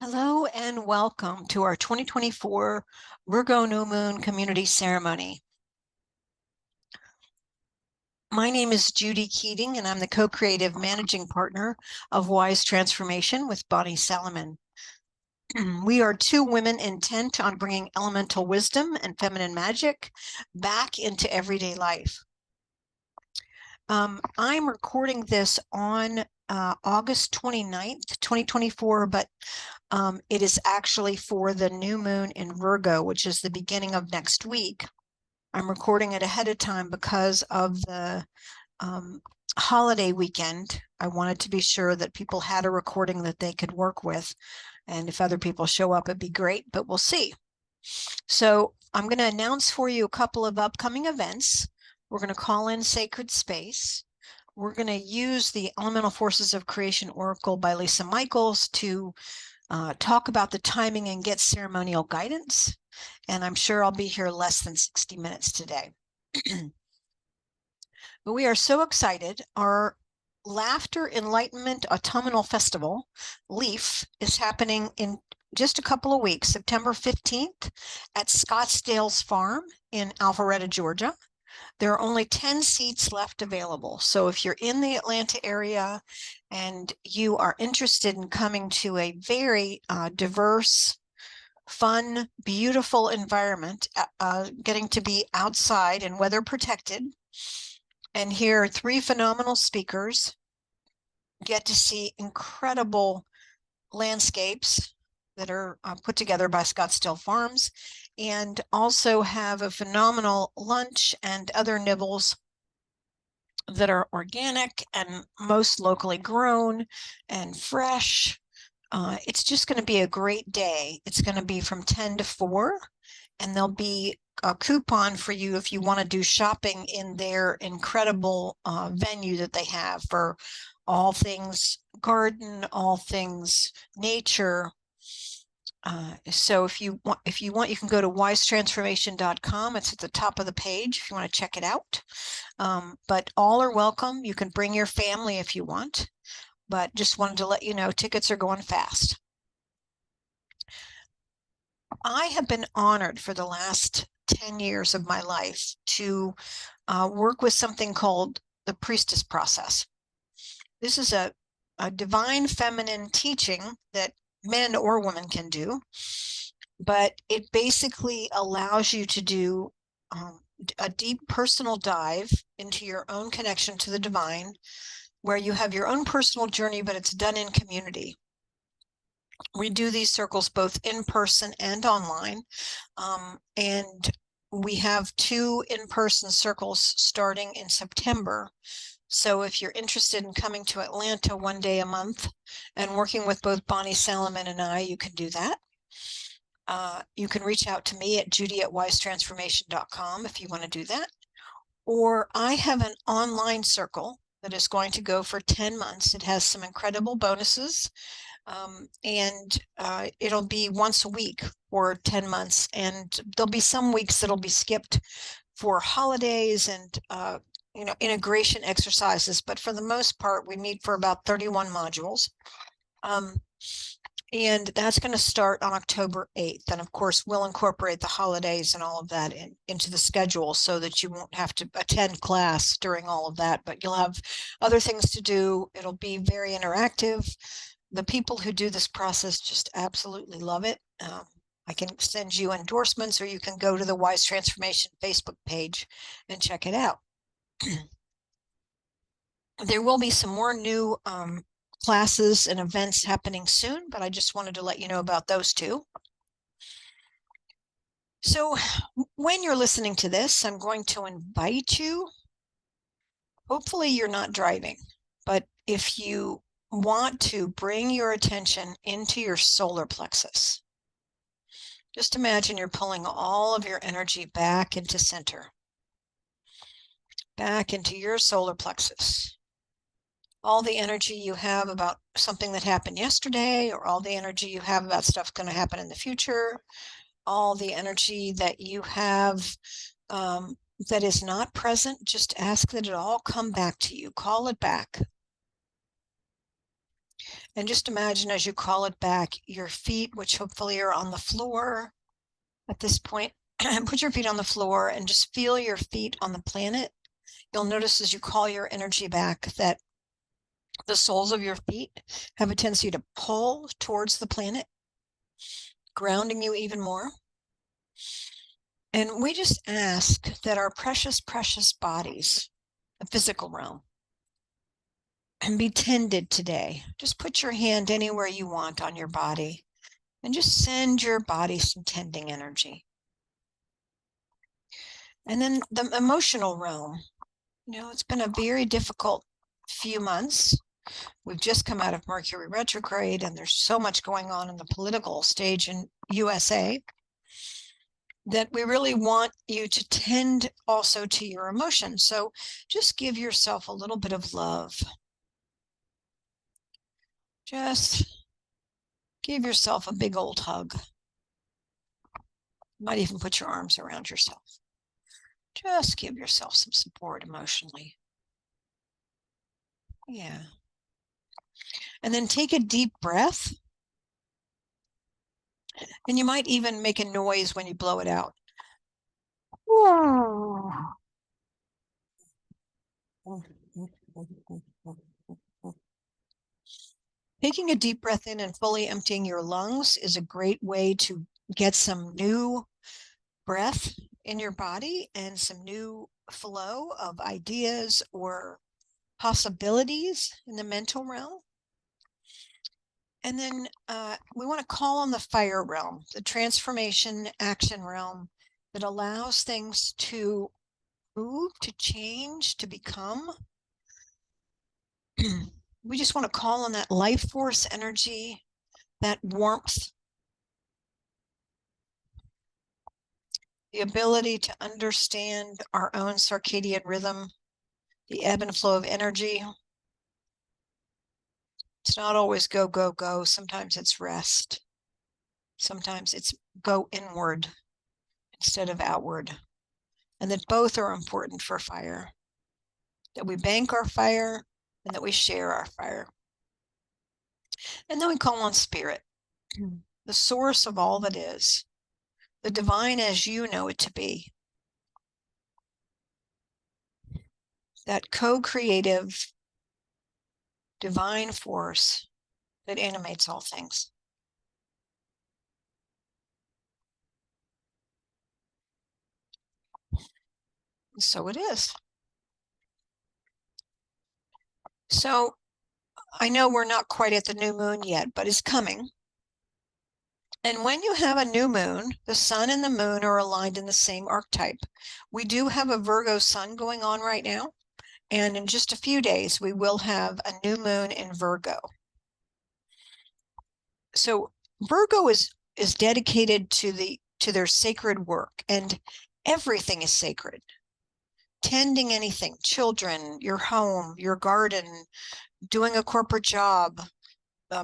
Hello and welcome to our 2024 Virgo New Moon Community Ceremony. My name is Judy Keating, and I'm the co-creative managing partner of Wise Transformation with Bonnie Salaman. We are two women intent on bringing elemental wisdom and feminine magic back into everyday life. I'm recording this on August 29th, 2024, but it is actually for the new moon in Virgo, which is the beginning of next week. I'm recording it ahead of time because of the holiday weekend. I wanted to be sure that people had a recording that they could work with. And if other people show up, it'd be great, but we'll see. So I'm going to announce for you a couple of upcoming events. We're going to call in Sacred Space. We're going to use the Elemental Forces of Creation Oracle by Lisa Michaels to talk about the timing and get ceremonial guidance. And I'm sure I'll be here less than 60 minutes today. But we are so excited. Our Laughter Enlightenment Autumnal Festival, LEAF, is happening in just a couple of weeks, September 15th at Scottsdale's Farm in Alpharetta, Georgia. There are only 10 seats left available. So if you're in the Atlanta area and you are interested in coming to a very diverse, fun, beautiful environment, getting to be outside and weather protected, and hear three phenomenal speakers, get to see incredible landscapes that are put together by Scottsdale Farms, and also have a phenomenal lunch and other nibbles that are organic and most locally grown and fresh. It's just going to be a great day. It's going to be from 10 to 4, and there'll be a coupon for you if you want to do shopping in their incredible venue that they have for all things garden, all things nature. So if you want, you can go to wisetransformation.com. It's at the top of the page if you want to check it out. But all are welcome. You can bring your family if you want, but just wanted to let you know tickets are going fast. I have been honored for the last 10 years of my life to work with something called the priestess process. This is a divine feminine teaching that men or women can do, but it basically allows you to do a deep personal dive into your own connection to the divine, where you have your own personal journey, but it's done in community. We do these circles both in person and online, and we have 2 in-person circles starting in September. So if you're interested in coming to Atlanta one day a month and working with both Bonnie Salaman and I, you can do that. You can reach out to me at judy@wisetransformation.com if you want to do that. Or I have an online circle that is going to go for 10 months. It has some incredible bonuses. And it'll be once a week for 10 months. And there'll be some weeks that'll be skipped for holidays and integration exercises, but for the most part, we meet for about 31 modules. And that's going to start on October 8th. And of course, we'll incorporate the holidays and all of that into the schedule so that you won't have to attend class during all of that, but you'll have other things to do. It'll be very interactive. The people who do this process just absolutely love it. I can send you endorsements, or you can go to the Wise Transformation Facebook page and check it out. There will be some more new classes and events happening soon, but I just wanted to let you know about those 2. So when you're listening to this, I'm going to invite you. Hopefully you're not driving, but if you want to bring your attention into your solar plexus, just imagine you're pulling all of your energy back into center, back into your solar plexus. All the energy you have about something that happened yesterday, or all the energy you have about stuff going to happen in the future, all the energy that you have that is not present, just ask that it all come back to you. Call it back. And just imagine as you call it back, your feet, which hopefully are on the floor at this point, put your feet on the floor and just feel your feet on the planet. You'll notice as you call your energy back that the soles of your feet have a tendency to pull towards the planet, grounding you even more. And we just ask that our precious, precious bodies, the physical realm, and be tended today. Just put your hand anywhere you want on your body and just send your body some tending energy. And then the emotional realm, it's been a very difficult few months. We've just come out of Mercury retrograde, and there's so much going on in the political stage in USA that we really want you to tend also to your emotions. So just give yourself a little bit of love. Just give yourself a big old hug. You might even put your arms around yourself. Just give yourself some support emotionally. Yeah. And then take a deep breath. And you might even make a noise when you blow it out. Taking a deep breath in and fully emptying your lungs is a great way to get some new breath in your body and some new flow of ideas or possibilities in the mental realm. And then we want to call on the fire realm, the transformation action realm that allows things to move, to change, to become. We just want to call on that life force energy, that warmth, the ability to understand our own circadian rhythm, the ebb and flow of energy. It's not always go, go, go. Sometimes it's rest. Sometimes it's go inward instead of outward. And that both are important for fire. That we bank our fire and that we share our fire. And then we call on spirit, the source of all that is, the divine as you know it to be. That co-creative divine force that animates all things. So it is. So I know we're not quite at the new moon yet, but it's coming. And when you have a new moon, the sun and the moon are aligned in the same archetype. We do have a Virgo sun going on right now. And in just a few days, we will have a new moon in Virgo. So Virgo is dedicated to their sacred work, and everything is sacred. Tending anything, children, your home, your garden, doing a corporate job,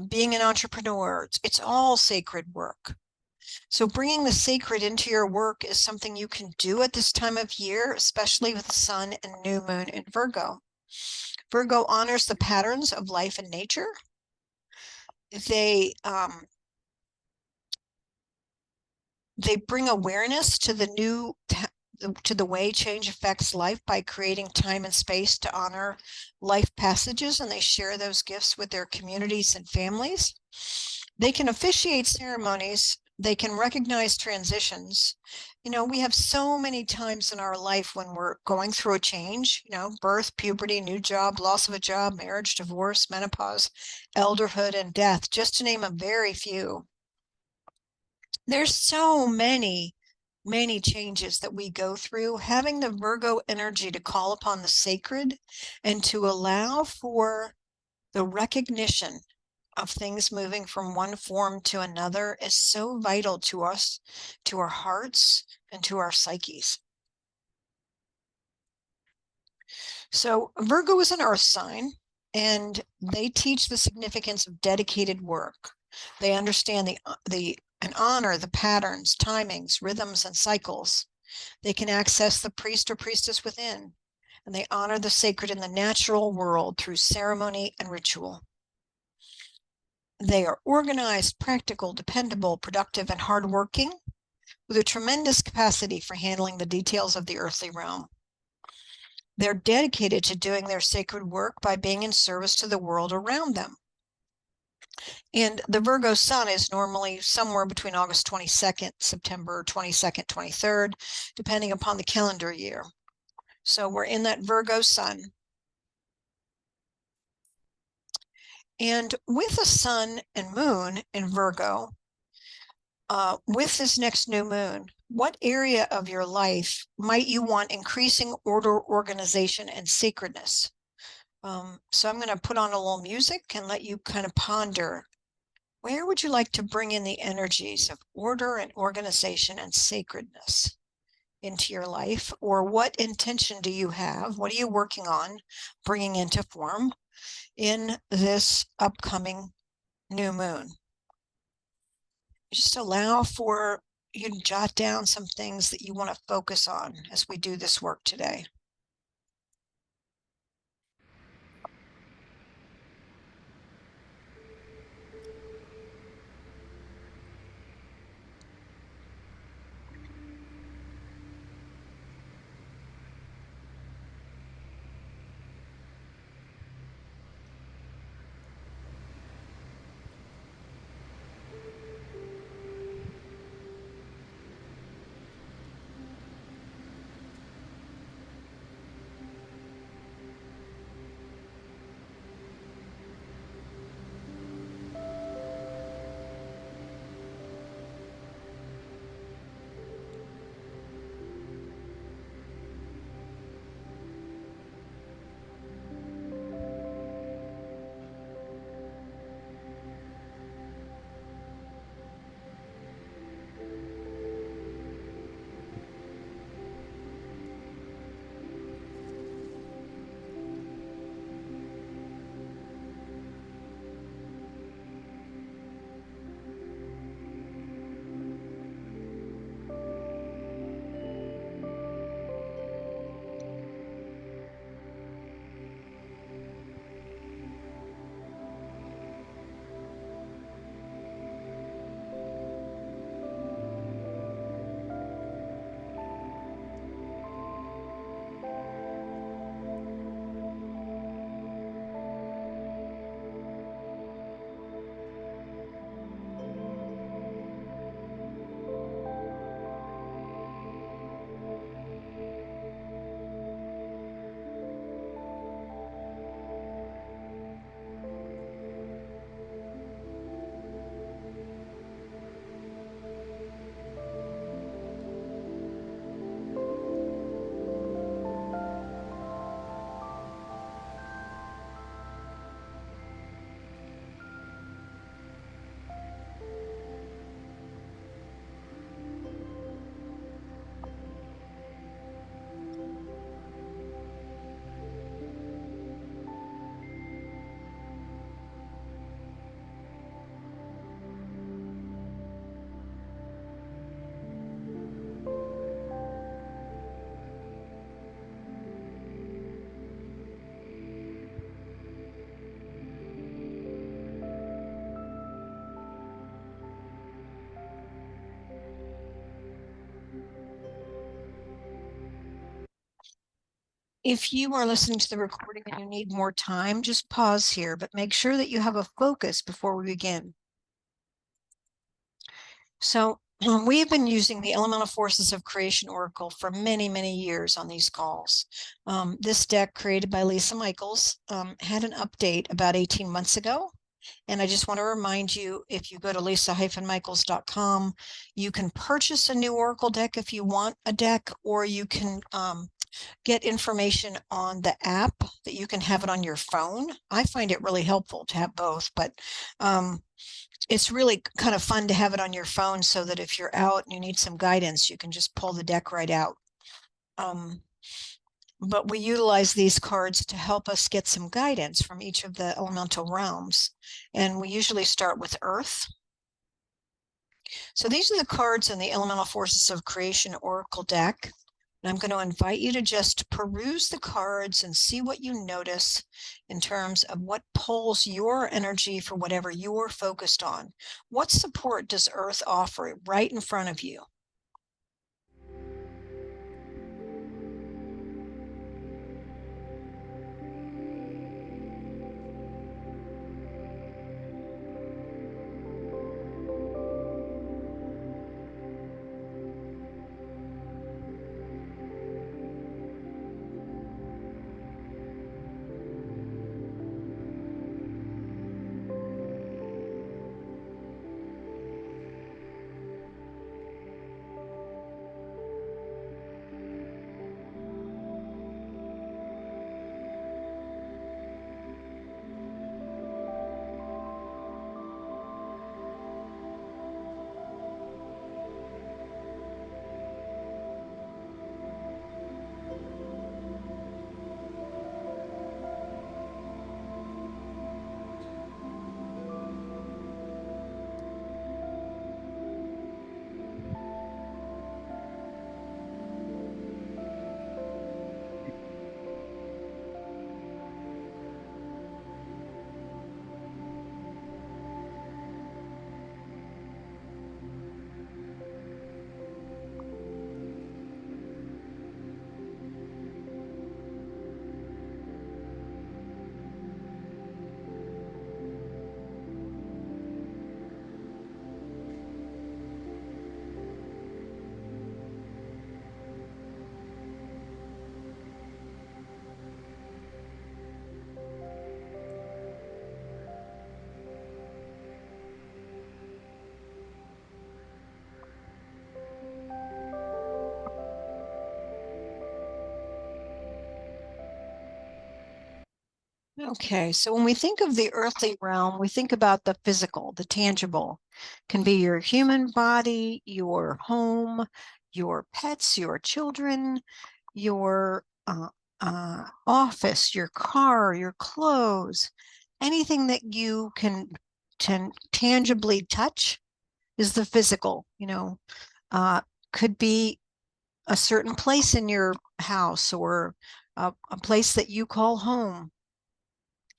being an entrepreneur, it's all sacred work. So bringing the sacred into your work is something you can do at this time of year, especially with the sun and new moon in Virgo. Virgo honors the patterns of life and nature. They bring awareness to the way change affects life by creating time and space to honor life passages, and they share those gifts with their communities and families. They can officiate ceremonies. They can recognize transitions. We have so many times in our life when we're going through a change, birth, puberty, new job, loss of a job, marriage, divorce, menopause, elderhood, and death, just to name a very few. There's so many changes that we go through. Having the Virgo energy to call upon the sacred and to allow for the recognition of things moving from one form to another is so vital to us, to our hearts, and to our psyches. So Virgo is an earth sign, and they teach the significance of dedicated work. They understand and honor the patterns, timings, rhythms, and cycles. They can access the priest or priestess within, and they honor the sacred in the natural world through ceremony and ritual. They are organized, practical, dependable, productive, and hardworking, with a tremendous capacity for handling the details of the earthly realm. They're dedicated to doing their sacred work by being in service to the world around them. And the Virgo sun is normally somewhere between August 22nd, September 22nd, 23rd, depending upon the calendar year. So we're in that Virgo sun. And with the sun and moon in Virgo, with this next new moon, what area of your life might you want increasing order, organization, and sacredness? So I'm going to put on a little music and let you kind of ponder. Where would you like to bring in the energies of order and organization and sacredness into your life? Or what intention do you have? What are you working on bringing into form in this upcoming new moon? Just allow for you to jot down some things that you want to focus on as we do this work today. If you are listening to the recording and you need more time, just pause here, but make sure that you have a focus before we begin. So we have been using the Elemental Forces of Creation Oracle for many, many years on these calls. This deck, created by Lisa Michaels, had an update about 18 months ago. And I just want to remind you, if you go to lisa-michaels.com, you can purchase a new Oracle deck if you want a deck, or you can get information on the app that you can have it on your phone. I find it really helpful to have both, but it's really kind of fun to have it on your phone so that if you're out and you need some guidance, you can just pull the deck right out. But we utilize these cards to help us get some guidance from each of the elemental realms. And we usually start with Earth. So these are the cards in the Elemental Forces of Creation Oracle deck. And I'm going to invite you to just peruse the cards and see what you notice in terms of what pulls your energy for whatever you're focused on. What support does Earth offer right in front of you? Okay, so when we think of the earthly realm, we think about the physical, the tangible. Can be your human body, your home, your pets, your children, your office, your car, your clothes, anything that you can tangibly touch is the physical, could be a certain place in your house or a place that you call home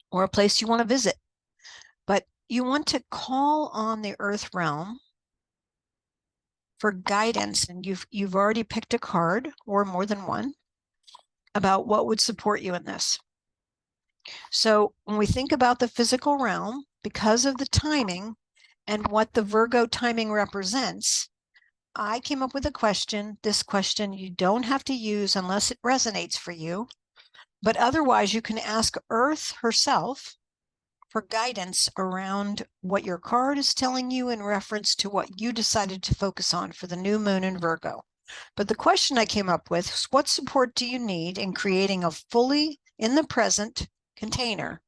or a place you want to visit. But you want to call on the earth realm for guidance, and you've already picked a card or more than one about what would support you in this. So when we think about the physical realm, because of the timing and what the Virgo timing represents, I came up with a question. This question you don't have to use unless it resonates for you, but otherwise you can ask Earth herself for guidance around what your card is telling you in reference to what you decided to focus on for the new moon in Virgo. But the question I came up with is, what support do you need in creating a fully in the present container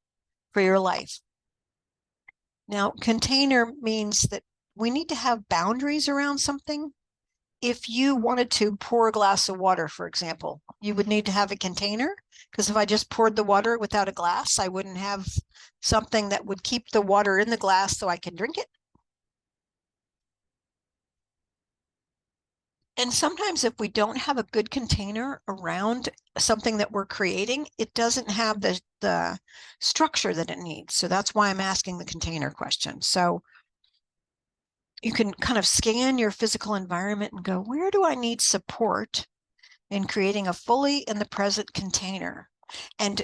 for your life? Now, container means that we need to have boundaries around something. If you wanted to pour a glass of water, for example, you would need to have a container, because if I just poured the water without a glass, I wouldn't have something that would keep the water in the glass so I can drink it. And sometimes if we don't have a good container around something that we're creating, it doesn't have the structure that it needs. So that's why I'm asking the container question. So you can kind of scan your physical environment and go, where do I need support in creating a fully in the present container? And,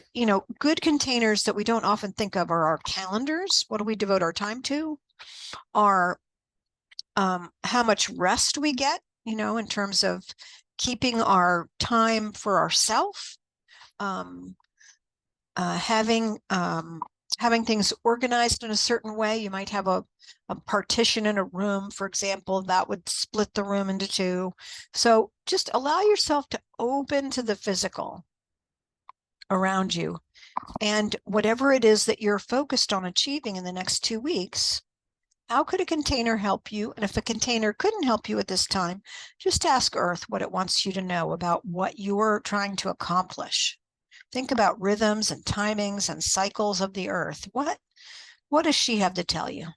good containers that we don't often think of are our calendars. What do we devote our time to? Our how much rest we get, in terms of keeping our time for ourselves, um, having things organized in a certain way. You might have a partition in a room, for example, that would split the room into two. So just allow yourself to open to the physical around you. And whatever it is that you're focused on achieving in the next 2 weeks, how could a container help you? And if a container couldn't help you at this time, just ask Earth what it wants you to know about what you're trying to accomplish. Think about rhythms and timings and cycles of the Earth. What does she have to tell you?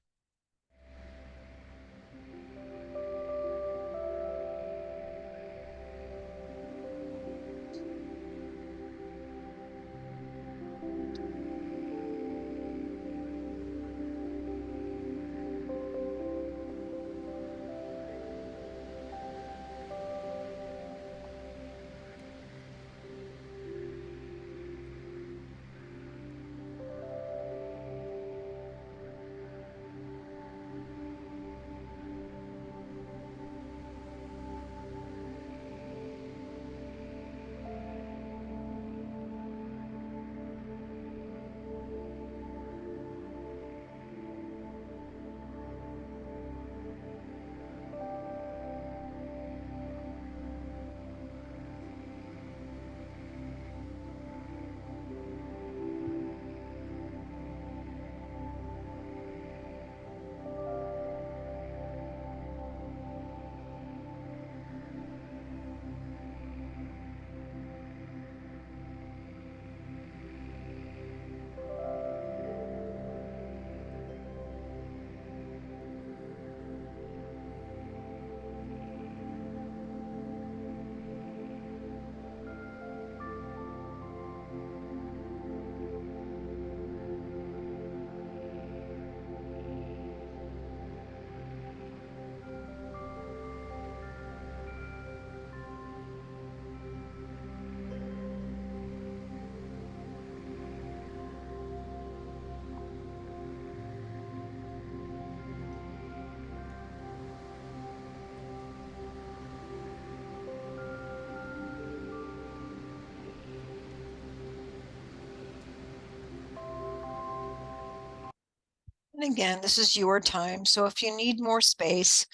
And again, this is your time. So if you need more space,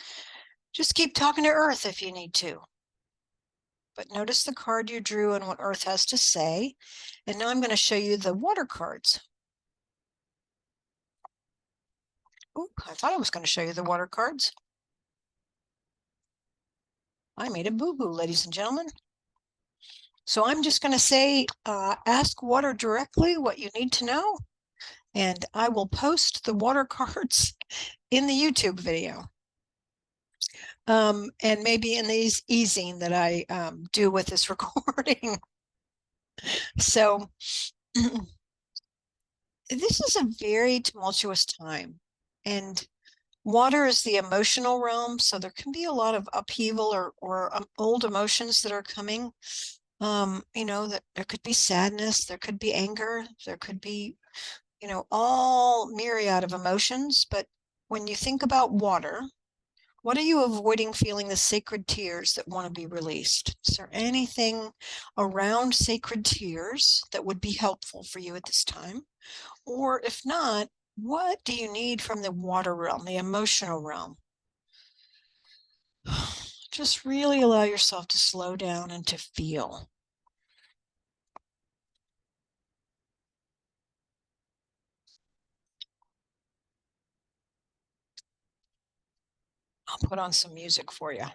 just keep talking to Earth if you need to. But notice the card you drew and what Earth has to say. And now I'm going to show you the water cards. Oh, I thought I was going to show you the water cards. I made a boo-boo, ladies and gentlemen. So I'm just going to say, ask water directly what you need to know. And I will post the water cards in the YouTube video. And maybe in these e-zine that I do with this recording. So this is a very tumultuous time. And water is the emotional realm. So there can be a lot of upheaval or old emotions that are coming. That there could be sadness, there could be anger, there could be, all myriad of emotions. But when you think about water, what are you avoiding feeling the sacred tears that want to be released? Is there anything around sacred tears that would be helpful for you at this time? Or if not, what do you need from the water realm, the emotional realm? Just really allow yourself to slow down and to feel. I'll put on some music for you.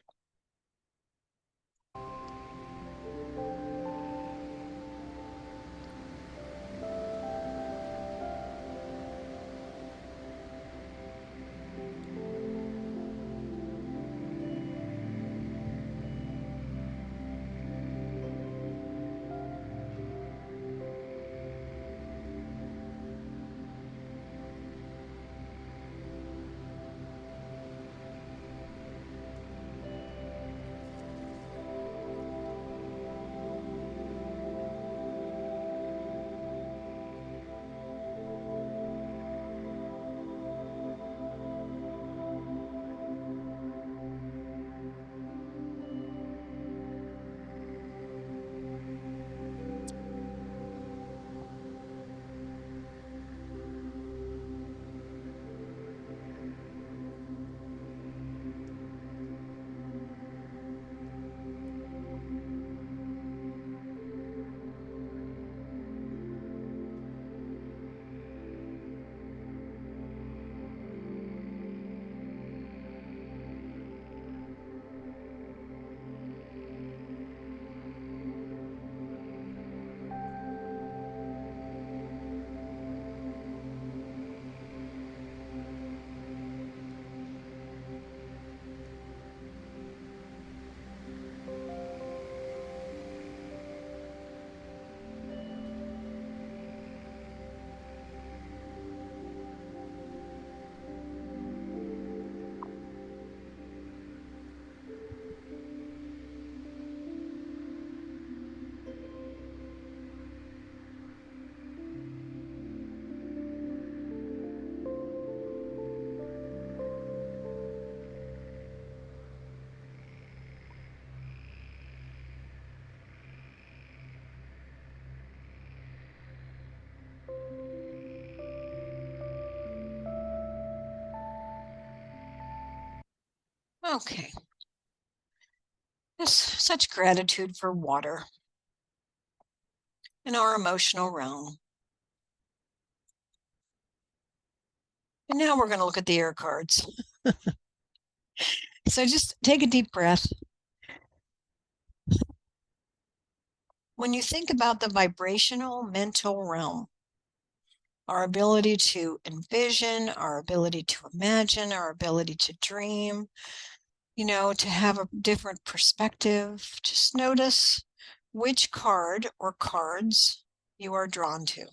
Okay. There's such gratitude for water in our emotional realm. And now we're going to look at the air cards. So just take a deep breath. When you think about the vibrational mental realm, our ability to envision, our ability to imagine, our ability to dream, to have a different perspective, just notice which card or cards you are drawn to.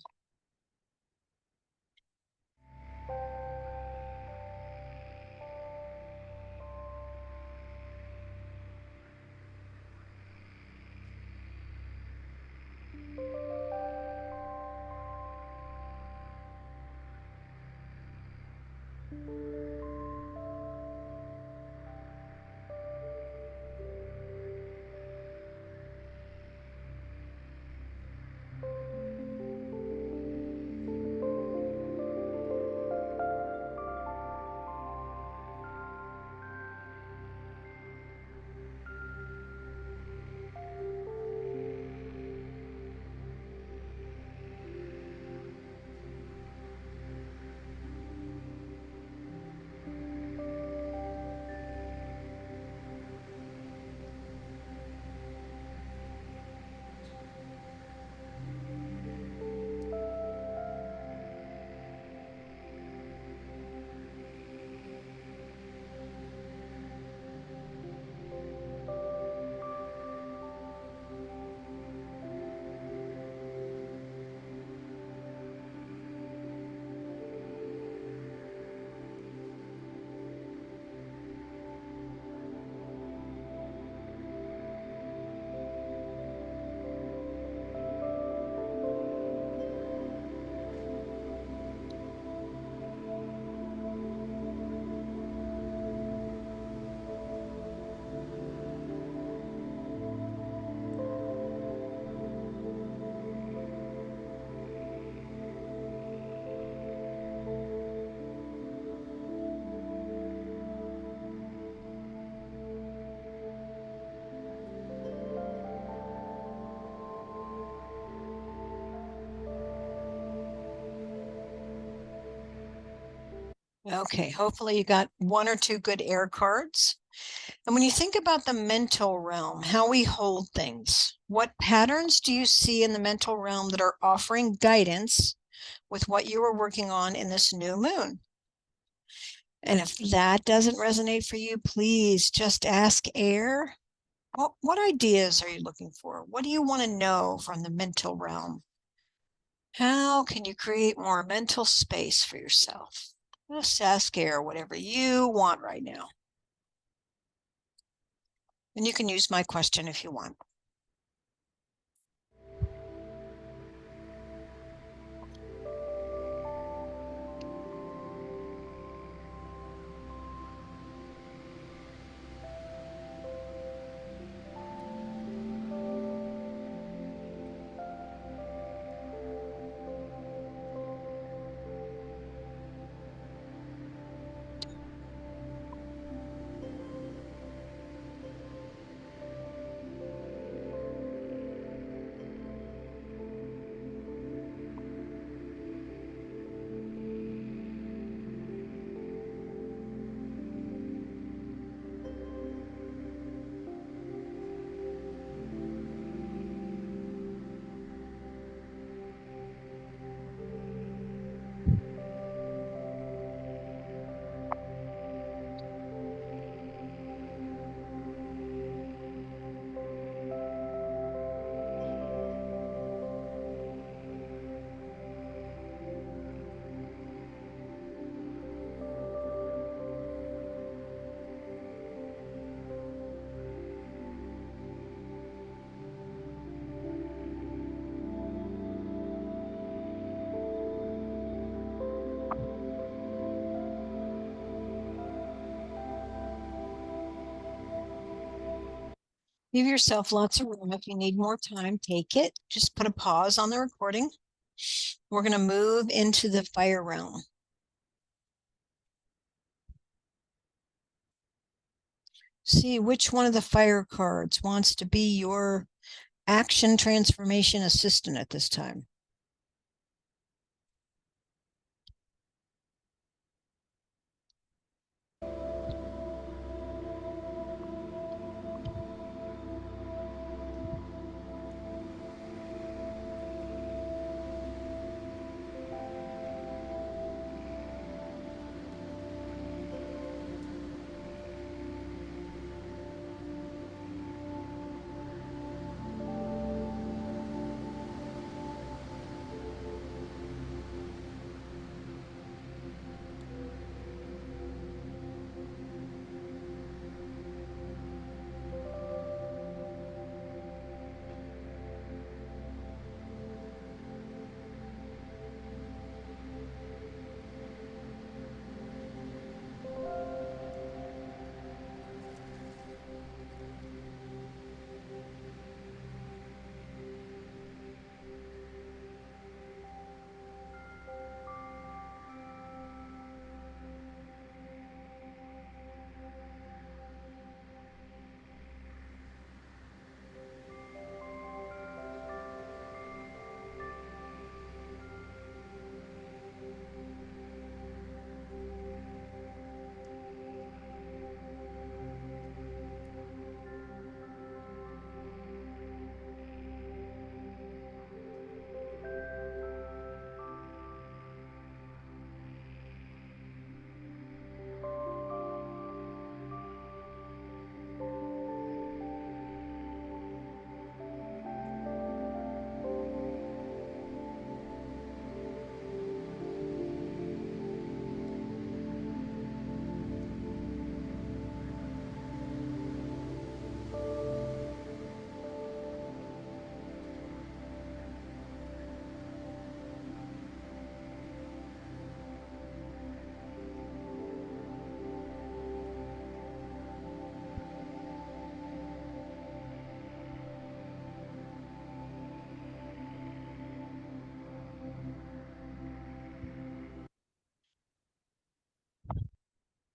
Okay, hopefully you got one or two good air cards. And when you think about the mental realm, how we hold things, what patterns do you see in the mental realm that are offering guidance with what you are working on in this new moon? And if that doesn't resonate for you, please just ask air. What ideas are you looking for? What do you want to know from the mental realm? How can you create more mental space for yourself? Just ask air whatever you want right now. And you can use my question if you want. Give yourself lots of room. If you need more time, take it. Just put a pause on the recording. We're going to move into the fire realm. See which one of the fire cards wants to be your action transformation assistant at this time.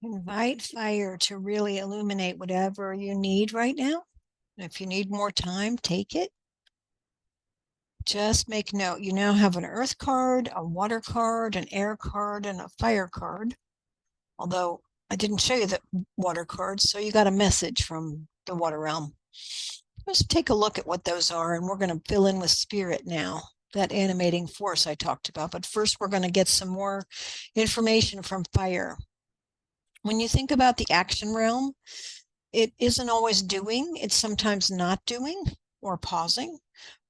Invite fire to really illuminate whatever you need right now. If you need more time, take it. Just make note. You now have an earth card, a water card, an air card, and a fire card. Although I didn't show you the water cards, so you got a message from the water realm. Let's take a look at what those are, and we're going to fill in with spirit now, that animating force I talked about. But first, we're going to get some more information from fire. When you think about the action realm, it isn't always doing, it's sometimes not doing or pausing,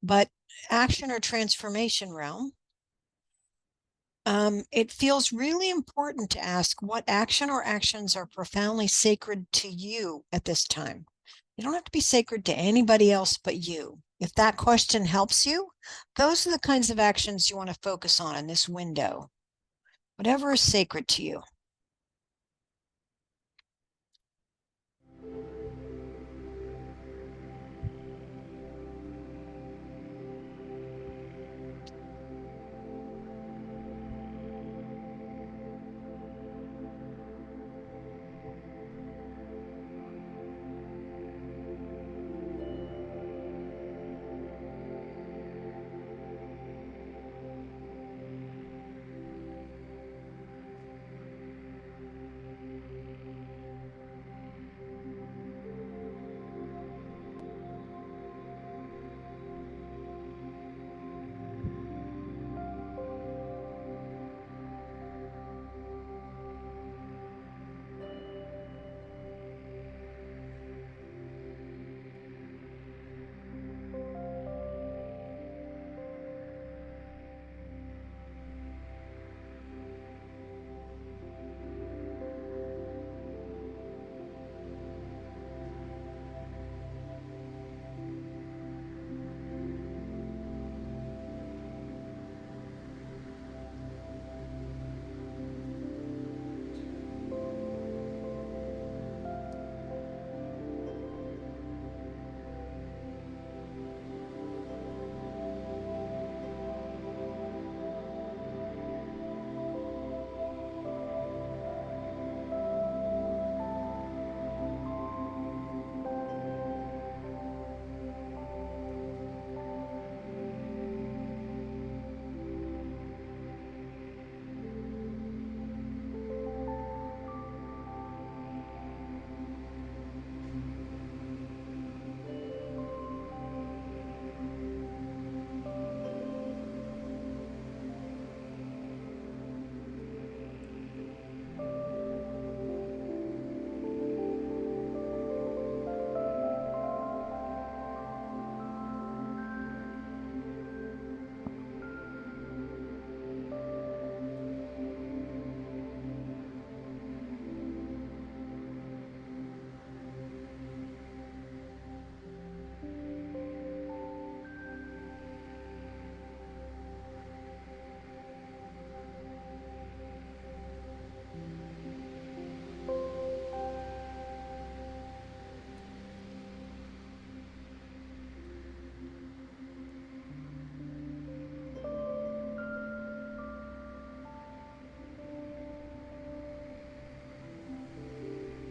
but action or transformation realm, it feels really important to ask what action or actions are profoundly sacred to you at this time. You don't have to be sacred to anybody else but you. If that question helps you, those are the kinds of actions you want to focus on in this window. Whatever is sacred to you.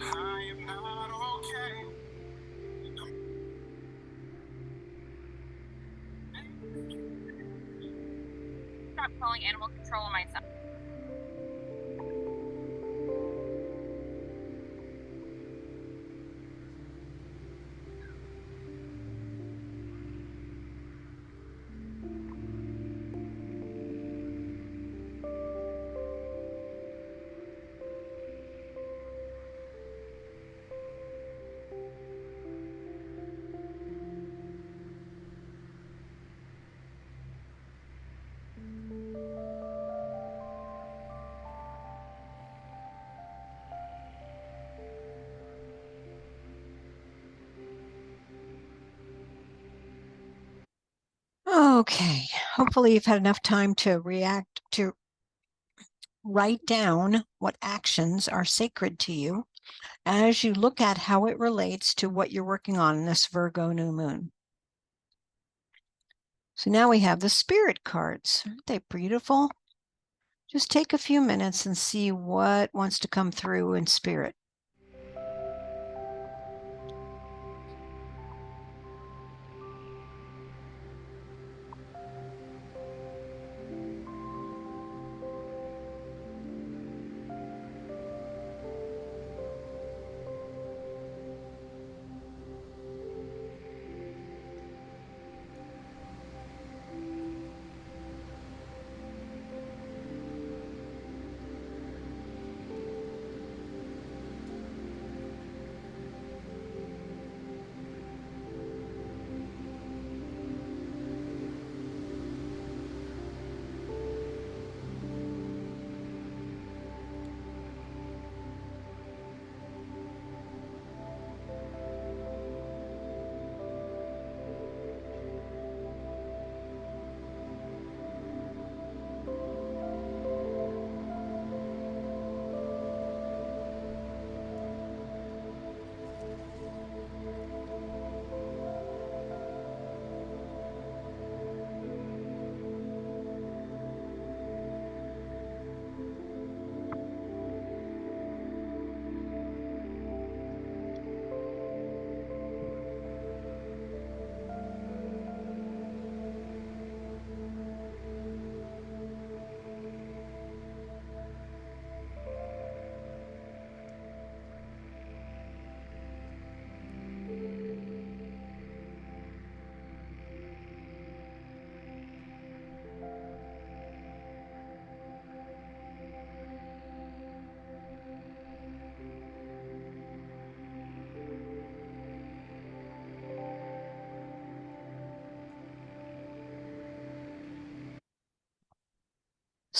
I am not okay. Stop calling animal control on my son. Okay, hopefully you've had enough time to write down what actions are sacred to you as you look at how it relates to what you're working on in this Virgo new moon. So now we have the spirit cards. Aren't they beautiful? Just take a few minutes and see what wants to come through in spirit.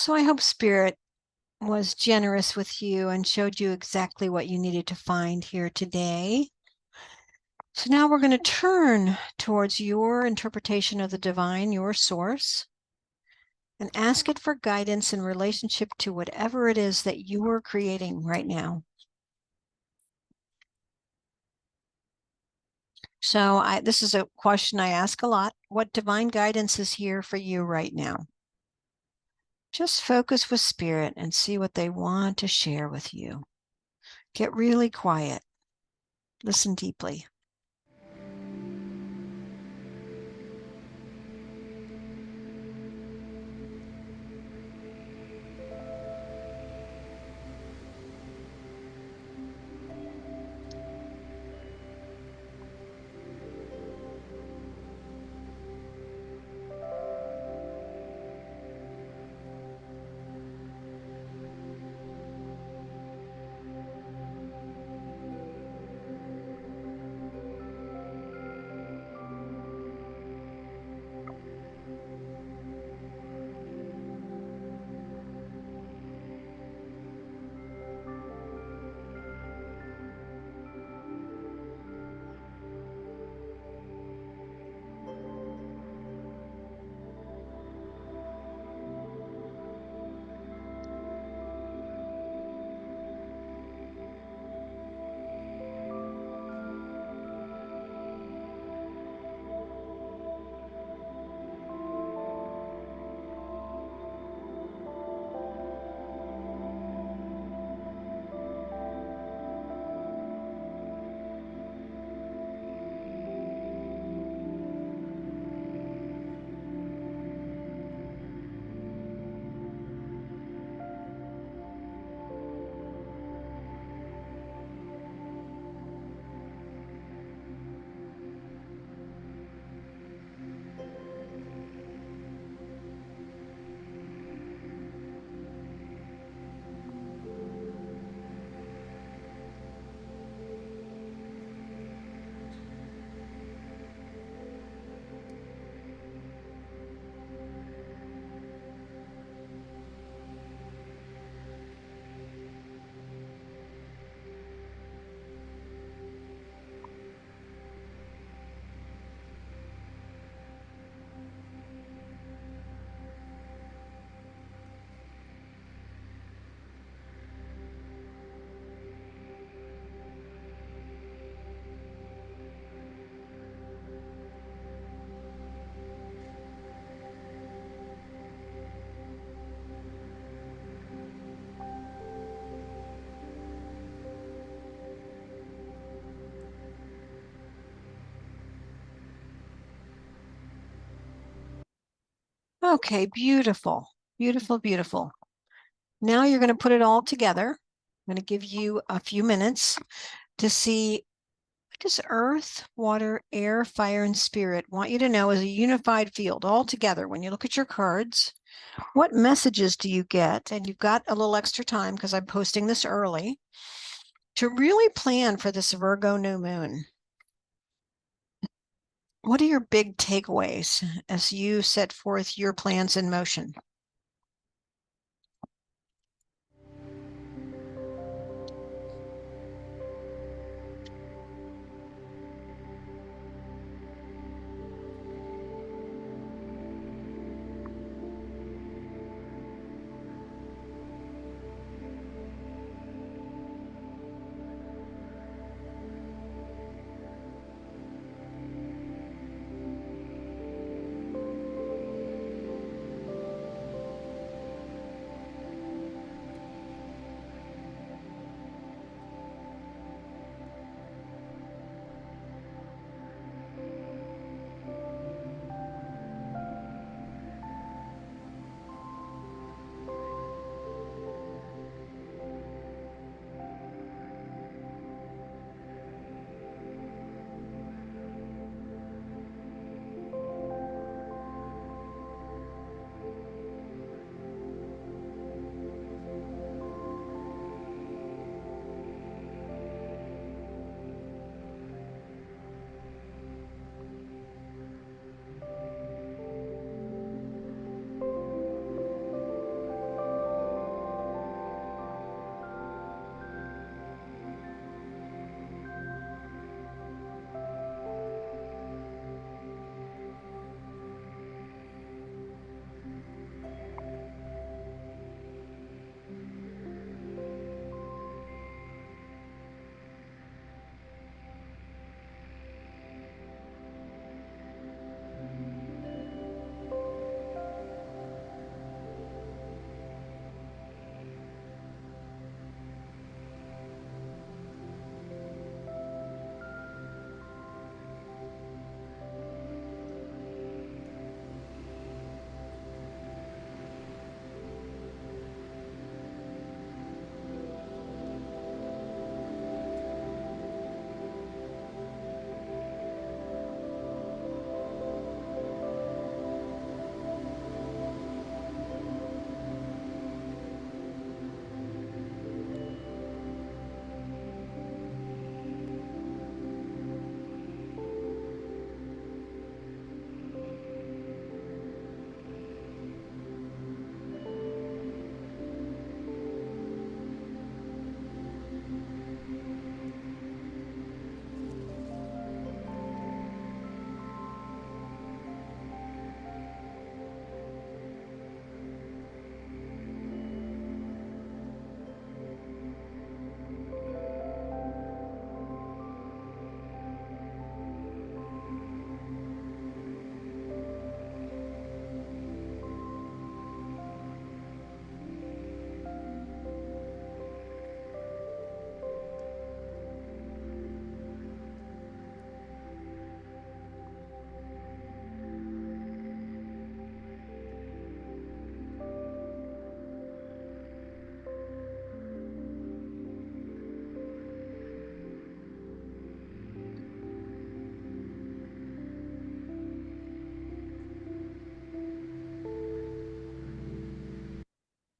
So I hope Spirit was generous with you and showed you exactly what you needed to find here today. So now we're going to turn towards your interpretation of the divine, your source, and ask it for guidance in relationship to whatever it is that you are creating right now. So this is a question I ask a lot. What divine guidance is here for you right now? Just focus with Spirit and see what they want to share with you. Get really quiet. Listen deeply. Okay, beautiful, beautiful, beautiful. Now you're going to put it all together. I'm going to give you a few minutes to see what does earth, water, air, fire, and spirit want you to know as a unified field all together. When you look at your cards, what messages do you get? And you've got a little extra time because I'm posting this early to really plan for this Virgo new moon. What are your big takeaways as you set forth your plans in motion?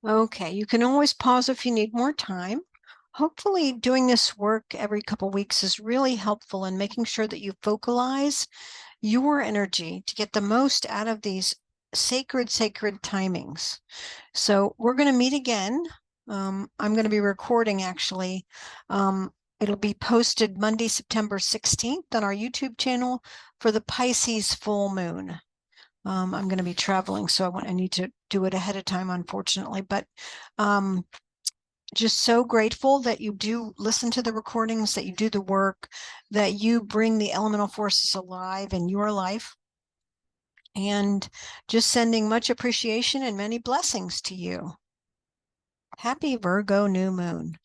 Okay, you can always pause if you need more time. Hopefully, doing this work every couple weeks is really helpful in making sure that you focalize your energy to get the most out of these sacred timings. So we're going to meet again. I'm going to be recording actually. It'll be posted Monday, September 16th on our YouTube channel for the Pisces full moon. I'm going to be traveling, so I need to do it ahead of time, unfortunately. But just so grateful that you do listen to the recordings, that you do the work, that you bring the elemental forces alive in your life. And just sending much appreciation and many blessings to you. Happy Virgo new moon.